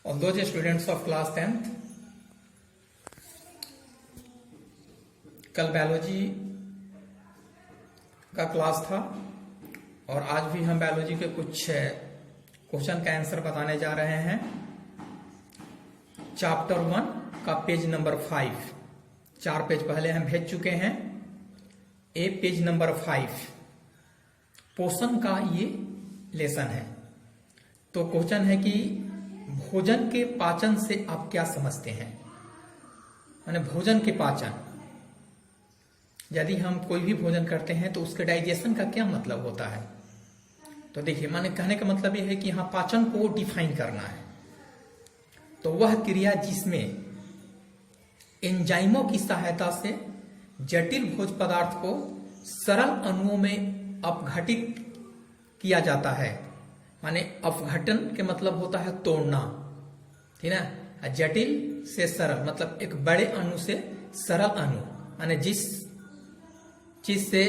of those students of class 10th। कल biology का class था और आज भी हम बायोलॉजी के कुछ क्वेश्चन का आंसर बताने जा रहे हैं। चैप्टर 1 का पेज नंबर 5, 4 पेज पहले हम भेज चुके हैं। ए पेज नंबर 5 पोषण का ये लेसन है। तो क्वेश्चन है कि भोजन के पाचन से आप क्या समझते हैं। माने भोजन के पाचन, यदि हम कोई भी भोजन करते हैं तो उसके डाइजेशन का क्या मतलब होता है। तो देखिए, माने कहने का मतलब यह है कि यहाँ पाचन को डिफाइन करना है। तो वह क्रिया जिसमें एंजाइमों की सहायता से जटिल भोज्य पदार्थ को सरल अणुओं में अपघटित किया जाता है। माने अपघटन के मतलब होता है तोड़ना, ठीक ना। जटिल से सरल मतलब एक बड़े अणु से सरल अणु, माने जिस चीज से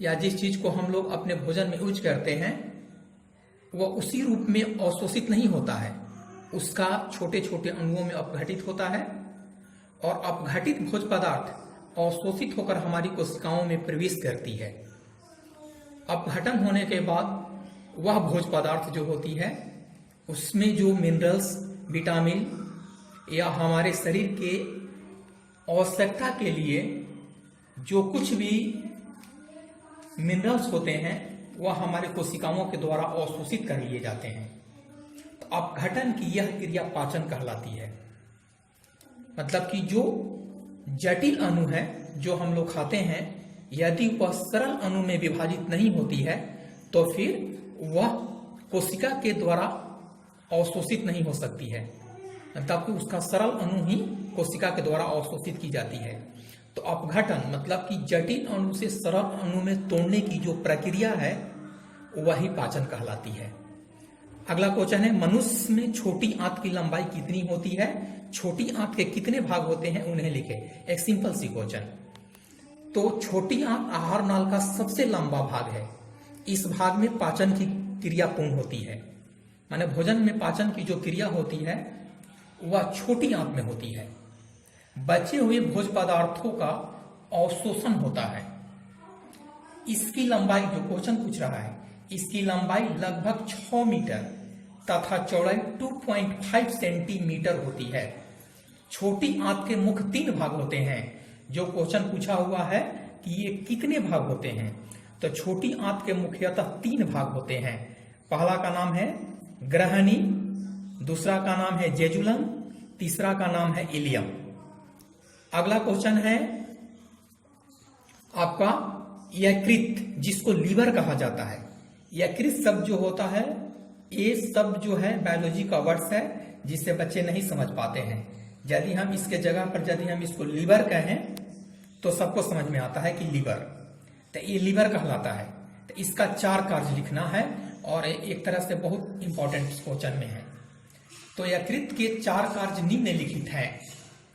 या जिस चीज को हम लोग अपने भोजन में यूज करते हैं वह उसी रूप में अवशोषित नहीं होता है, उसका छोटे छोटे अणुओं में अपघटित होता है और अपघटित भोज्य पदार्थ अवशोषित होकर हमारी कोशिकाओं में प्रवेश करती है। अपघटन होने के बाद वह भोज्य पदार्थ जो होती है उसमें जो मिनरल्स, विटामिन या हमारे शरीर के आवश्यकता के लिए जो कुछ भी मिनरल्स होते हैं वह हमारे कोशिकाओं के द्वारा अवशोषित कर लिए जाते हैं। तो अपघटन की यह क्रिया पाचन कहलाती है। मतलब कि जो जटिल अणु है जो हम लोग खाते हैं, यदि वह सरल अणु में विभाजित नहीं होती है तो फिर वह कोशिका के द्वारा अवशोषित नहीं हो सकती है। मतलब कि उसका सरल अणु ही कोशिका के द्वारा अवशोषित की जाती है। तो अपघटन मतलब कि जटिल अणु से सरल अणु में तोड़ने की जो प्रक्रिया है वही पाचन कहलाती है। अगला क्वेश्चन है, मनुष्य में छोटी आंत की लंबाई कितनी होती है। छोटी आंत के कितने भाग होते हैं उन्हें लिखे। एक सिंपल सी क्वेश्चन। तो छोटी आंत आहार नाल का सबसे लंबा भाग है। इस भाग में पाचन की क्रिया पूर्ण होती है। माने भोजन में पाचन की जो क्रिया होती है वह छोटी आंत में होती है। बचे हुए भोज्य पदार्थों का अवशोषण होता है। इसकी लंबाई, जो क्वेश्चन पूछ रहा है, इसकी लंबाई लगभग 6 मीटर तथा चौड़ाई 2.5 सेंटीमीटर होती है। छोटी आंत के मुख्य 3 भाग होते हैं। जो क्वेश्चन पूछा हुआ है कि ये कितने भाग होते हैं, तो छोटी आंत के मुख्यतः 3 भाग होते हैं। पहला का नाम है ग्रहणी, दूसरा का नाम है जेजुलम, तीसरा का नाम है इलियम। अगला क्वेश्चन है आपका यकृत, जिसको लीवर कहा जाता है। यकृत शब्द जो होता है, ये शब्द जो है बायोलॉजी का वर्ड्स है जिसे बच्चे नहीं समझ पाते हैं। यदि हम इसके जगह पर यदि हम इसको लीवर कहें तो सबको समझ में आता है कि लीवर, तो ये लीवर कहलाता है। तो इसका 4 कार्य लिखना है और एक तरह से बहुत इंपॉर्टेंट क्वेश्चन में है। तो यकृत के 4 कार्य निम्नलिखित हैं।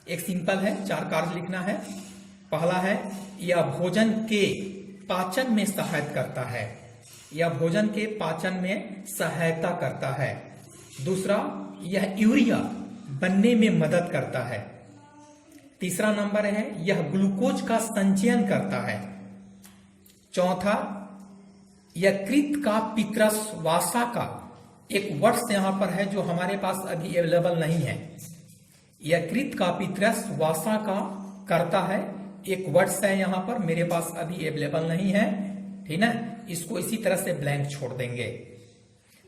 एक सिंपल है, 4 कार्य लिखना है। पहला है, यह भोजन के पाचन में सहायता करता है। यह भोजन के पाचन में सहायता करता है। दूसरा, यह यूरिया बनने में मदद करता है। तीसरा नंबर है, यह ग्लूकोज का संचयन करता है। चौथा, यकृत का पित्रस वासा का एक वर्ड्स यहां पर है जो हमारे पास अभी अवेलेबल नहीं है। यकृत का पित्रस वासा का करता है, एक वर्ड्स है यहां पर, मेरे पास अभी अवेलेबल नहीं है, ठीक ना। इसको इसी तरह से ब्लैंक छोड़ देंगे।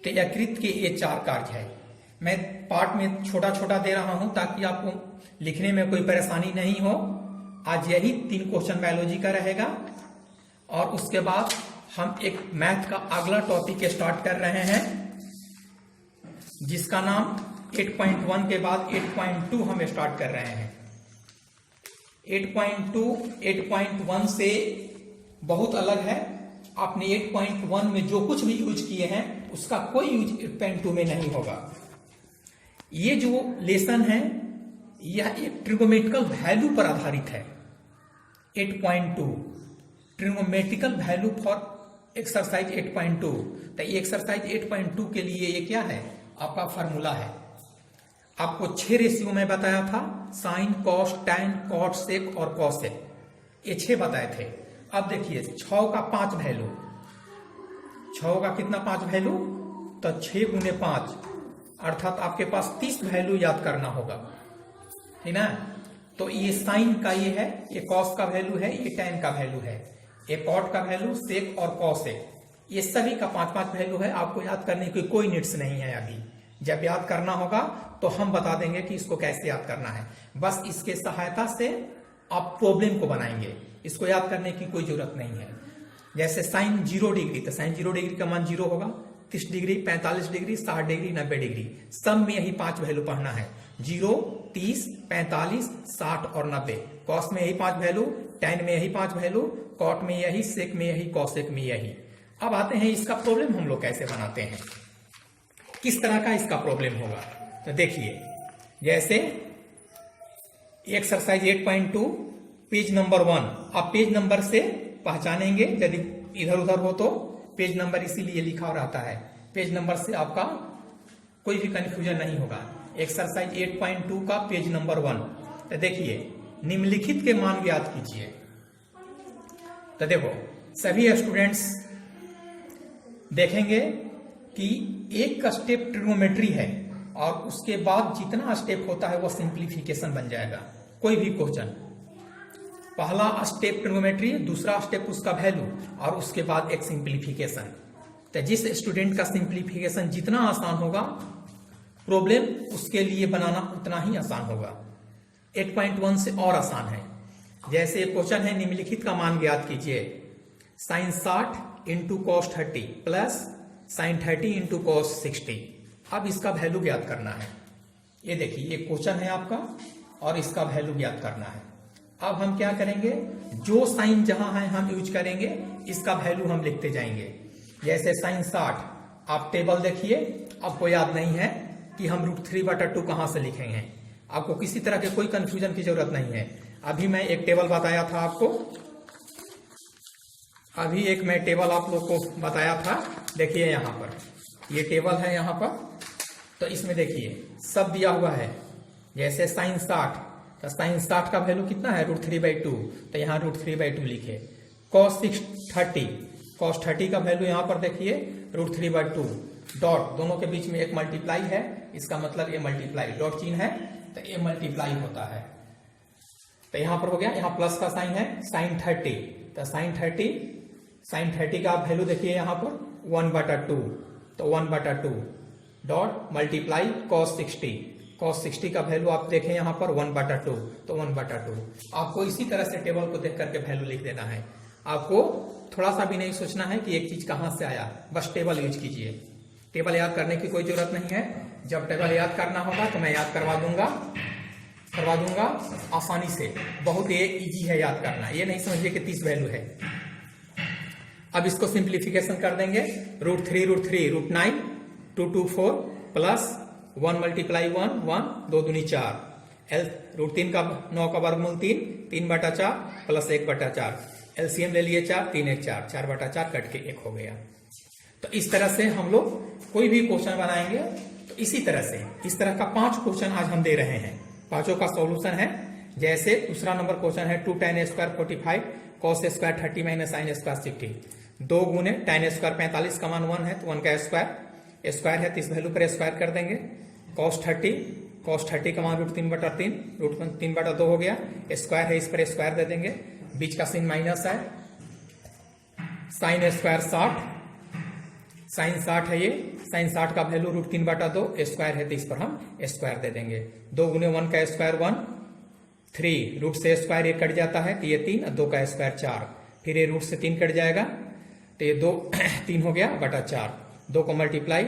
तो यकृत के ये 4 कार्य है। मैं पार्ट में छोटा छोटा दे रहा हूं ताकि आपको लिखने में कोई परेशानी नहीं हो। आज यही 3 क्वेश्चन बायोलॉजी का रहेगा और उसके बाद हम एक मैथ का अगला टॉपिक स्टार्ट कर रहे हैं जिसका नाम 8.1 के बाद 8.2 हम स्टार्ट कर रहे हैं। 8.2 8.1 से बहुत अलग है। आपने 8.1 में जो कुछ भी यूज किए हैं उसका कोई यूज 8.2 में नहीं होगा। ये जो लेसन है यह एक ट्रिगोमेट्रिकल वैल्यू पर आधारित है। 8.2 ट्रिगोमेट्रिकल वैल्यू फॉर एक्सरसाइज 8.2। तो ये एक्सरसाइज 8.2 के लिए ये क्या है, आपका फार्मूला है। आपको 6 रेशियो में बताया था, साइन, कॉस, टैन, कॉट, सेक और कॉसेक, ये 6 बताए थे। अब देखिए 6 का 5 वैल्यू, 6 का कितना 5 वैल्यू, तो 6 गुने 5 अर्थात आपके पास 30 वैल्यू याद करना होगा, है ना। तो ये साइन का ये है, ये कॉस का वैल्यू है, ये टैन का वैल्यू है, ये कॉट का वैल्यू, सेक और कॉसेक, ये सभी का 5-5 वैल्यू है। आपको याद करने की कोई नीड्स नहीं है अभी। जब याद करना होगा तो हम बता देंगे कि इसको कैसे याद करना है। बस इसके सहायता से आप प्रॉब्लम को बनाएंगे, इसको याद करने की कोई जरूरत नहीं है। जैसे साइन 0 डिग्री, तो साइन 0 डिग्री का मान 0 होगा। 30 डिग्री, 45 डिग्री, 60 डिग्री, 90 डिग्री, सब में यही 5 वैल्यू पढ़ना है, 0, 30, 45, 60 और 90। कॉस में यही 5 वैल्यू, टैन में यही 5 वैल्यू, कॉट में यही, सेक में यही, कॉसेक में यही। अब आते हैं इसका प्रॉब्लम हम लोग कैसे बनाते हैं, किस तरह का इसका प्रॉब्लम होगा। तो देखिए जैसे एक्सरसाइज 8.2 पेज नंबर 1, आप पेज नंबर से पहचानेंगे, यदि इधर उधर हो तो पेज नंबर इसीलिए लिखा रहता है, पेज नंबर से आपका कोई भी कंफ्यूजन नहीं होगा। एक्सरसाइज 8.2 का पेज नंबर 1। तो देखिए निम्नलिखित के मान ज्ञात कीजिए। तो देखो सभी स्टूडेंट्स देखेंगे कि एक का स्टेप ट्रिग्नोमेट्री है और उसके बाद जितना स्टेप होता है वो सिंप्लीफिकेशन बन जाएगा। कोई भी क्वेश्चन, पहला स्टेप ट्रिग्नोमेट्री, दूसरा स्टेप उसका वैल्यू और उसके बाद एक सिंप्लीफिकेशन। तो जिस स्टूडेंट का सिंप्लीफिकेशन जितना आसान होगा, प्रॉब्लम उसके लिए बनाना उतना ही आसान होगा। 8.1 से और आसान है। जैसे क्वेश्चन है निम्नलिखित का मान ज्ञात कीजिए, sine 60 into cos 30 plus sine 30 into cos 60। अब इसका वैल्यू ज्ञात करना है। ये देखिए ये क्वेश्चन है आपका और इसका वैल्यू ज्ञात करना है। अब हम क्या करेंगे, जो साइन जहां है हम यूज करेंगे, इसका वैल्यू हम लिखते जाएंगे। जैसे साइन 60, आप टेबल देखिए, आपको याद नहीं है कि हम √3/2 कहां से लिखेंगे। आपको किसी तरह के कोई कंफ्यूजन की जरूरत नहीं है। अभी मैं एक टेबल बताया था आपको, अभी एक मैं टेबल आप लोग को बताया था। देखिए यहाँ पर ये टेबल है यहाँ पर, तो इसमें देखिए सब दिया हुआ है। जैसे साइन 60, तो साइन 60 का वैल्यू कितना है, √3/2, तो यहाँ √3/2 लिखे। कॉस 30, कॉस 30 का वैल्यू यहाँ पर देखिए √3/2, डॉट दोनों के बीच में एक मल्टीप्लाई है, इसका मतलब ये मल्टीप्लाई, डॉट चिन्ह है तो ये मल्टीप्लाई होता है। तो यहाँ पर हो गया, यहाँ प्लस का साइन है, साइन 30, तो साइन 30 का वैल्यू देखिए यहाँ पर 1/2, तो 1/2 डॉट मल्टीप्लाई कॉस 60, कॉस 60 का वैल्यू आप देखें यहाँ पर 1/2, तो 1/2। आपको इसी तरह से टेबल को देख करके वैल्यू लिख देना है। आपको थोड़ा सा भी नहीं सोचना है कि एक चीज कहां से आया, बस टेबल यूज कीजिए। टेबल याद करने की कोई जरूरत नहीं है। जब टेबल याद करना होगा तो मैं याद करवा दूंगा आसानी से। बहुत ये इजी है याद करना, ये नहीं समझिए कि 30 वैल्यू है। अब इसको सिंप्लीफिकेशन कर देंगे, √3 √9 2 2 4 प्लस 1 × 1 1 2 दूनी 4, √3 का 9 का वर्गमूल 3 3/4 प्लस 1/4, एलसीएम ले लिए 4 3 1 4 4/4 कट के 1 हो गया। तो इस तरह से हम लोग कोई भी क्वेश्चन बनाएंगे तो इसी तरह से, इस तरह का 5 क्वेश्चन आज हम दे रहे हैं। पांचों का सॉल्यूशन है। जैसे दूसरा नंबर क्वेश्चन है 2 tan² 45 cos² 30 - sin² 60, 2 गुने tan² 45 का मान 1 है तो 1 का स्क्वायर है, तो इस वैल्यू पर स्क्वायर कर देंगे। cos 30 का मान √3/3, √3/2 हो गया, स्क्वायर है, इस पर स्क्वायर दे देंगे, बीच का साइन माइनस है। sin² 60, साइन 60 है ये, साइन 60 का वैल्यू √3/2, स्क्वायर है तो इस पर हम स्क्वायर दे देंगे। 2 गुने 1 का स्क्वायर 1, 3 रूट से स्क्वायर ये कट जाता है तो ये 3, 2 का स्क्वायर 4, फिर ये रूट से 3 कट जाएगा तो ये 2 3 हो गया बटा 4, 2 को मल्टीप्लाई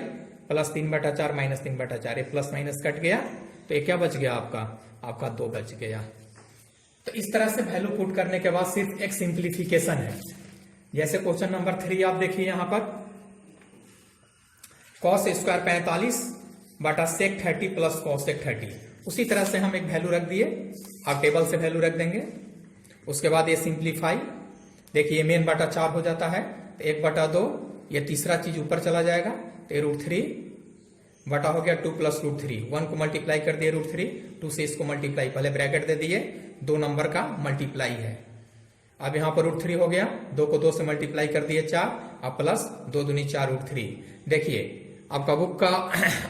प्लस 3/4 माइनस 3/4, ये प्लस माइनस कट गया तो ये क्या बच गया आपका 2 बच गया। तो इस तरह से वैल्यू पुट करने के बाद सिर्फ एक सिंप्लीफिकेशन है। जैसे क्वेश्चन नंबर 3 आप देखिए यहाँ पर, cos² 45 बटा sec 30 प्लस cosec 30, उसी तरह से हम एक वैल्यू रख दिए, आप टेबल से वैल्यू रख देंगे। उसके बाद ये सिंप्लीफाई, देखिए मेन बटा 4 हो जाता है तो 1/2, ये तीसरा चीज ऊपर चला जाएगा तो ये √3 बटा हो गया 2 प्लस रूट 3, 1 को मल्टीप्लाई कर दिए रूट 3, 2 से इसको मल्टीप्लाई, पहले ब्रैकेट दे दिए, 2 नंबर का मल्टीप्लाई है। अब यहाँ पर रूट 3 हो गया, 2 को 2 से मल्टीप्लाई कर दिए 4, अब प्लस 2 दूनी 4 रूट 3। देखिए आपका बुक का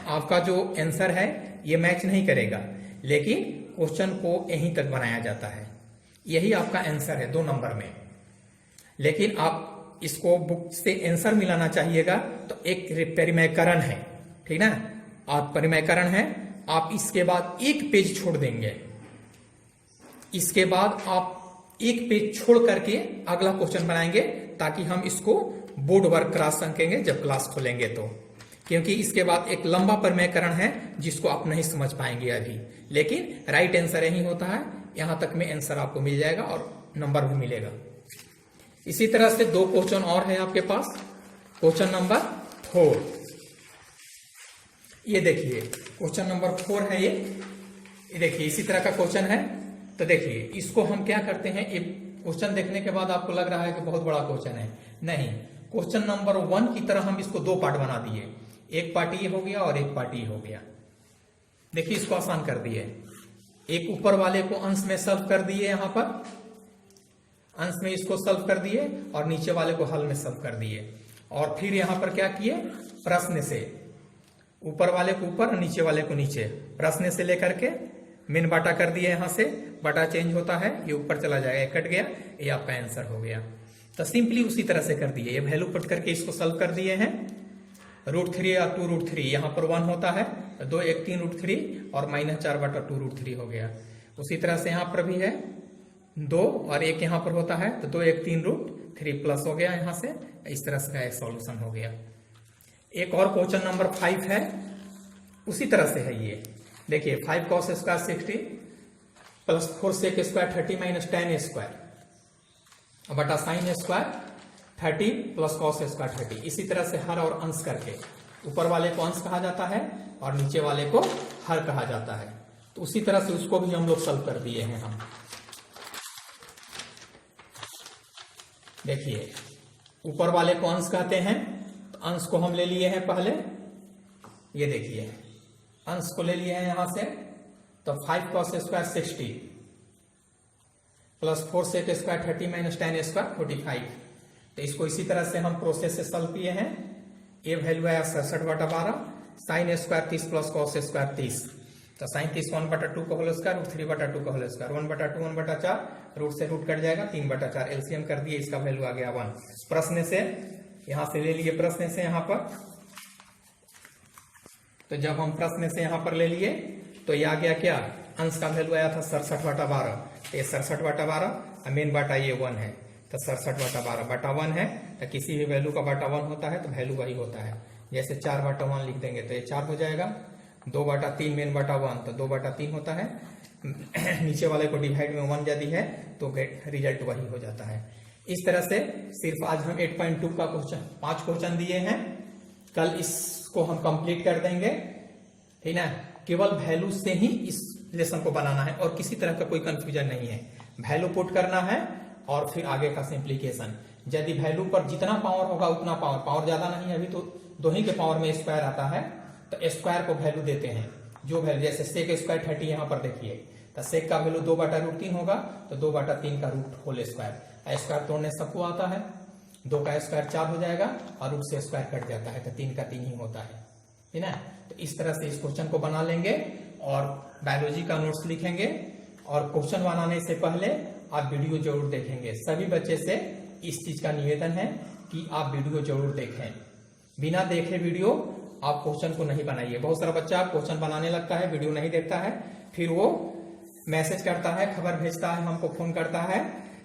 आपका जो आंसर है ये मैच नहीं करेगा, लेकिन क्वेश्चन को यहीं तक बनाया जाता है, यही आपका आंसर है 2 नंबर में। लेकिन आप इसको बुक से आंसर मिलाना चाहिएगा तो एक परिमयकरण है, ठीक ना, आप परिमयकरण है, आप इसके बाद एक पेज छोड़ देंगे, इसके बाद आप एक पेज छोड़ करके अगला क्वेश्चन बनाएंगे ताकि हम इसको बोर्ड वर्क करा सकेंगे जब क्लास खोलेंगे तो, क्योंकि इसके बाद एक लंबा परिमयकरण है जिसको आप नहीं समझ पाएंगे अभी, लेकिन राइट आंसर यही होता है, यहां तक में आंसर आपको मिल जाएगा और नंबर भी मिलेगा। इसी तरह से 2 क्वेश्चन और है आपके पास। क्वेश्चन नंबर 4, ये देखिए क्वेश्चन नंबर 4 है ये देखिए इसी तरह का क्वेश्चन है। तो देखिए इसको हम क्या करते हैं, ये क्वेश्चन देखने के बाद आपको लग रहा है कि बहुत बड़ा क्वेश्चन है, नहीं, क्वेश्चन नंबर 1 की तरह हम इसको 2 पार्ट बना दिए, एक पार्ट ये हो गया और एक पार्ट ये हो गया। देखिए इसको आसान कर दिए, एक ऊपर वाले को अंश में सॉल्व कर दिए, यहां पर अंश में इसको सॉल्व कर दिए और नीचे वाले को हल में सॉल्व कर दिए, और फिर यहां पर क्या किए, प्रश्न से ऊपर वाले को ऊपर और नीचे वाले को नीचे, प्रश्न से लेकर के मिन बाटा कर दिए, यहां से बाटा चेंज होता है, ये ऊपर चला जाएगा, कट गया, ये आपका आंसर हो गया। तो सिंपली उसी तरह से कर दिए, ये वैल्यू पुट करके इसको सॉल्व कर दिए हैं। रूट 3 या 2 रूट 3 यहां पर 1 होता है, 2 1 3 रूट 3 और -4 बटा 2 रूट 3 हो गया। उसी तरह से यहां पर भी है 2 और 1 यहां पर होता है, तो 2 1 3 रूट 3 प्लस हो गया यहां से, इस तरह से का सॉल्यूशन हो गया। एक और क्वेश्चन नंबर 5 है, उसी तरह से है ये, देखिए 5 cos square 60 plus 4 sec square 30 minus tan square बटा sin square 30 plus cos square 30। इसी तरह से हर और अंश करके, ऊपर वाले को अंश कहा जाता है और नीचे वाले को हर कहा जाता है, तो उसी तरह से उसको भी हम लोग सॉल्व कर दिए हैं हम। देखिए ऊपर वाले को अंश कहते हैं, तो अंश को हम ले लिए हैं पहले, ये देखिए अंश को ले लिए हैं यहां से, तो 5 cos square 60 plus 4 sec square 30 minus tan square 45। तो इसको इसी तरह से हम प्रोसेस से सॉल्व किए हैं। ए वैल्यू आया 67 बटा 12, sine square 30 plus cos square 30, तो साइन 30 1 बटा 2 का होल स्क्वायर, रूट 3 बटा 2 का होल स्क्वायर, 1 बटा 2 1 बटा 4, रूट से रूट कट जाएगा, 3 बटा 4, एलसीएम कर दिए, इसका वैल्यू आ गया 1। प्रश्न से यहां से ले लिए, प्रश्न से यहां पर, तो जब हम प्रश्न से यहां पर ले लिए तो ये आ गया क्या, अंश का वैल्यू आया था 67 बटा 12, ये 67 बटा 12, मेन बाटा ये 1 है, तो 67 बटा 12 बटा 1 है, तो किसी भी वैल्यू का बाटा 1 होता है तो वैल्यू वही होता है। जैसे 4 बटा 1 लिख देंगे तो ये 4 हो जाएगा, 2 बटा 3 मेन बटा 1 तो 2 बटा 3 होता है, नीचे वाले को डिवाइड में 1 यदि है तो रिजल्ट वही हो जाता है। इस तरह से सिर्फ आज हम 8.2 का क्वेश्चन 5 क्वेश्चन दिए हैं, कल इसको हम कंप्लीट कर देंगे, ठीक ना। केवल वैल्यू से ही इस लेसन को बनाना है और किसी तरह का कोई कंफ्यूजन नहीं है, वैल्यू पुट करना है और फिर आगे का सिंप्लीकेशन। यदि वैल्यू पर जितना पावर होगा उतना पावर ज्यादा नहीं है, अभी तो 2 ही के पावर में स्क्वायर आता है, तो स्क्वायर को वैल्यू देते हैं, जो वैल्यू जैसे सेक स्क्वायर 30 यहाँ पर देखिए, तो सेक का वैल्यू 2 बटा रूट 3 होगा, तो 2 बटा 3 का रूट होल स्क्वायर, स्क्वायर तोड़ने सबको आता है, 2 का स्क्वायर 4 हो जाएगा और रूट से स्क्वायर कट जाता है, तो 3 का 3 ही होता है, ठीक ना। तो इस तरह से इस क्वेश्चन को बना लेंगे और बायोलॉजी का नोट्स लिखेंगे, और क्वेश्चन बनाने से पहले आप वीडियो जरूर देखेंगे। सभी बच्चे से इस चीज का निवेदन है कि आप वीडियो जरूर देखें, बिना देखे वीडियो आप क्वेश्चन को नहीं बनाइए। बहुत सारा बच्चा क्वेश्चन बनाने लगता है, वीडियो नहीं देखता है, फिर वो मैसेज करता है, खबर भेजता है, हमको फोन करता है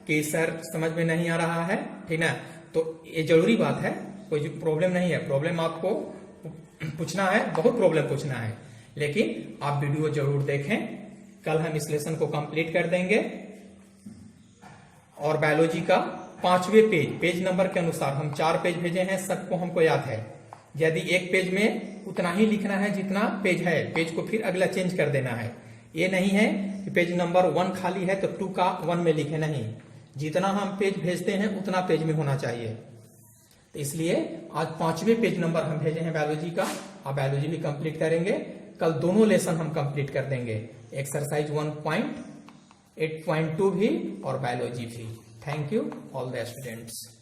कि सर समझ में नहीं आ रहा है, ठीक ना। तो ये जरूरी बात है, कोई प्रॉब्लम नहीं है, प्रॉब्लम आपको पूछना है, बहुत प्रॉब्लम पूछना है, लेकिन आप वीडियो जरूर देखें। कल हम इस लेसन को कंप्लीट कर देंगे और बायोलॉजी का 5वें पेज नंबर के अनुसार हम 4 पेज भेजे हैं, सबको हमको याद है। यदि एक पेज में उतना ही लिखना है जितना पेज है, पेज को फिर अगला चेंज कर देना है। ये नहीं है कि पेज नंबर 1 खाली है तो 2 का 1 में लिखे, नहीं, जितना हम पेज भेजते हैं उतना पेज में होना चाहिए। तो इसलिए आज 5वें पेज नंबर हम भेजे हैं बायोलॉजी का, आप बायोलॉजी भी कंप्लीट करेंगे। कल दोनों लेसन हम कंप्लीट कर देंगे, एक्सरसाइज 1.8.2 भी और बायोलॉजी भी। Thank you all the students.